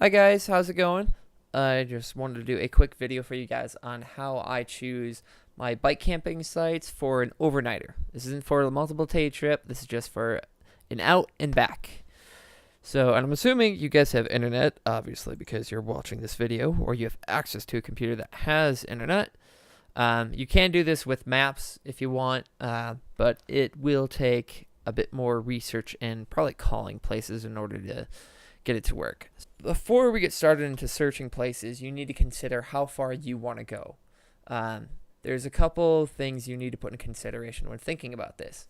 Hi guys, how's it going? I just wanted to do a quick video for you guys on how I choose my bike camping sites for an overnighter. This isn't for a multiple day trip, this is just for an out and back. So, and I'm assuming you guys have internet, obviously, because you're watching this video, or you have access to a computer that has internet. You can do this with maps if you want, but it will take a bit more research and probably calling places in order to get it to work. Before we get started into searching places, you need to consider how far you want to go. There's a couple things you need to put in consideration when thinking about this.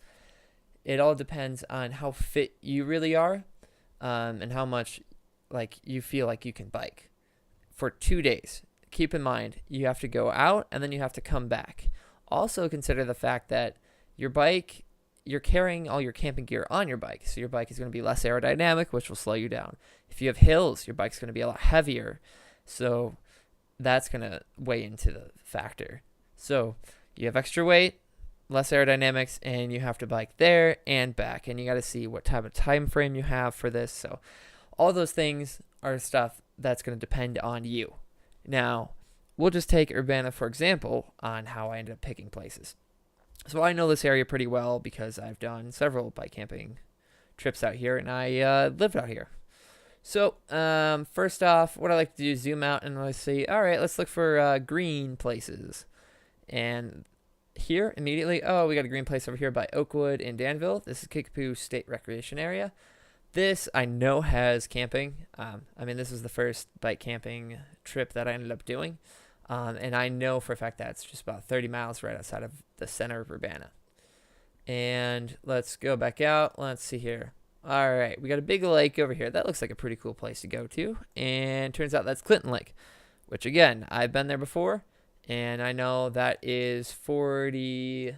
It all depends on how fit you really are, and how much you feel like you can bike. For 2 days, keep in mind you have to go out and then you have to come back. Also consider the fact that your bike, you're carrying all your camping gear on your bike, so your bike is going to be less aerodynamic, which will slow you down. If you have hills, your bike's going to be a lot heavier, so that's going to weigh into the factor. So you have extra weight, less aerodynamics, and you have to bike there and back, and you got to see what type of time frame you have for this. So all those things are stuff that's going to depend on you. Now, we'll just take Urbana for example on how I ended up picking places. So I know this area pretty well because I've done several bike camping trips out here, and I lived out here. So first off, what I like to do is zoom out and let's see. All right, let's look for green places. And here immediately, oh, we got a green place over here by Oakwood in Danville. This is Kickapoo State Recreation Area. This I know has camping. This was the first bike camping trip that I ended up doing. And I know for a fact that it's just about 30 miles right outside of the center of Urbana. And let's go back out. Let's see here. All right, we got a big lake over here. That looks like a pretty cool place to go to. And turns out that's Clinton Lake, which again, I've been there before. And I know that is 35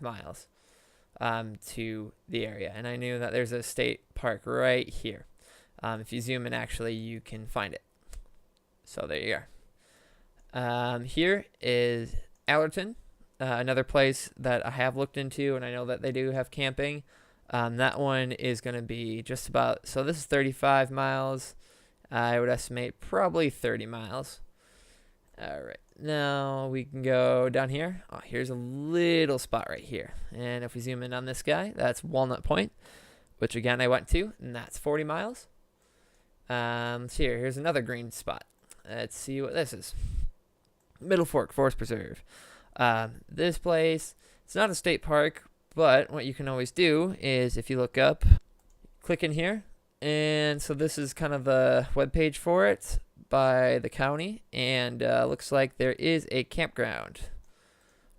miles to the area. And I knew that there's a state park right here. If you zoom in, actually, you can find it. So there you are. Here is Allerton, another place that I have looked into, and I know that they do have camping. That one is going to be just about, so this is 35 miles. I would estimate probably 30 miles. All right, now we can go down here. Oh, here's a little spot right here. And if we zoom in on this guy, that's Walnut Point, which again I went to, and that's 40 miles. Let's see here. Here's another green spot. Let's see what this is. Middle Fork Forest Preserve. This place, it's not a state park, but what you can always do is if you look up, click in here. And so this is kind of the webpage for it by the county. And looks like there is a campground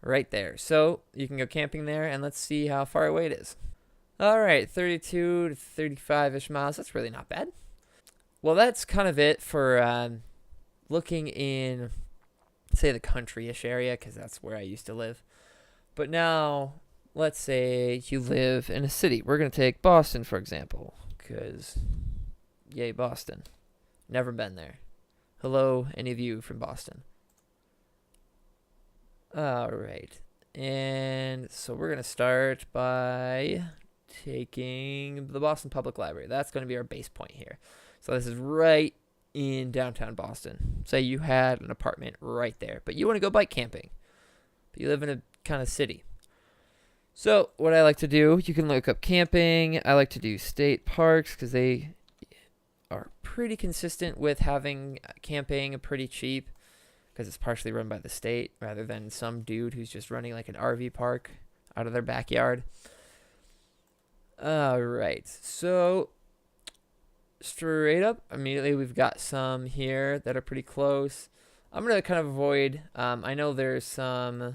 right there. So you can go camping there and let's see how far away it is. All right, 32 to 35-ish miles. That's really not bad. Well, that's kind of it for looking in, say, the country-ish area, because that's where I used to live. But now, let's say you live in a city. We're going to take Boston, for example, because, yay, Boston. Never been there. Hello, any of you from Boston. All right. And so we're going to start by taking the Boston Public Library. That's going to be our base point here. So this is right in downtown Boston. Say you had an apartment right there, but you want to go bike camping, but you live in a kind of city. So what I like to do, you can look up camping. I like to do state parks because they are pretty consistent with having camping pretty cheap because it's partially run by the state rather than some dude who's just running like an RV park out of their backyard. All right, so straight up, immediately we've got some here that are pretty close. I'm going to kind of avoid, I know there's a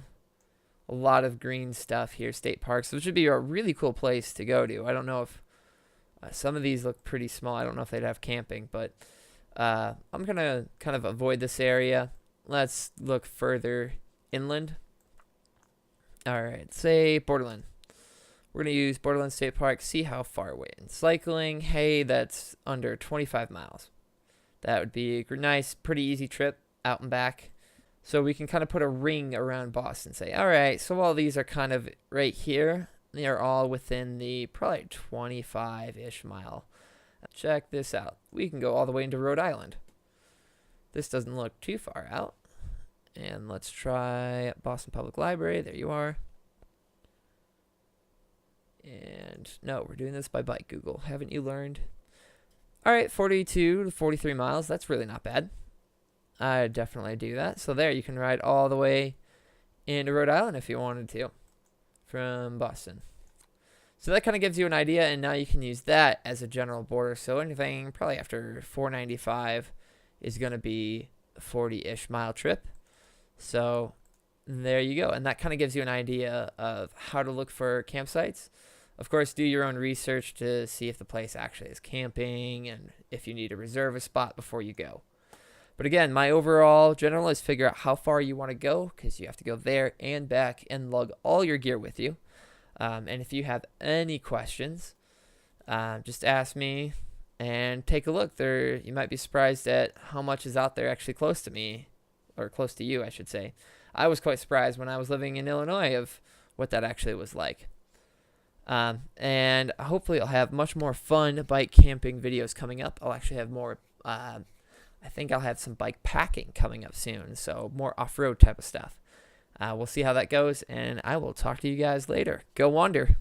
lot of green stuff here, state parks, which would be a really cool place to go to. I don't know if, some of these look pretty small. I don't know if they'd have camping, but I'm going to kind of avoid this area. Let's look further inland. All right, say Borderland. We're going to use Borderland State Park, see how far away. And cycling, hey, that's under 25 miles. That would be a nice, pretty easy trip out and back. So we can kind of put a ring around Boston, say, all right, so all these are kind of right here. They are all within the probably 25-ish mile Check this out. We can go all the way into Rhode Island. This doesn't look too far out. And let's try Boston Public Library. There you are. And no, we're doing this by bike, Google. Haven't you learned? All right, 42 to 43 miles. That's really not bad. I'd definitely do that. So there, you can ride all the way into Rhode Island if you wanted to from Boston. So that kind of gives you an idea, and now you can use that as a general border. So anything probably after 495 is going to be a 40-ish mile trip. So there you go. And that kind of gives you an idea of how to look for campsites. Of course, do your own research to see if the place actually is camping and if you need to reserve a spot before you go. But again, my overall general is figure out how far you want to go, because you have to go there and back and lug all your gear with you. And if you have any questions, just ask me and take a look. There, you might be surprised at how much is out there actually close to me, or close to you, I should say. I was quite surprised when I was living in Illinois of what that actually was like. And hopefully I'll have much more fun bike camping videos coming up. I'll actually have more, I think I'll have some bike packing coming up soon, so more off-road type of stuff. We'll see how that goes, and I will talk to you guys later. Go Wander!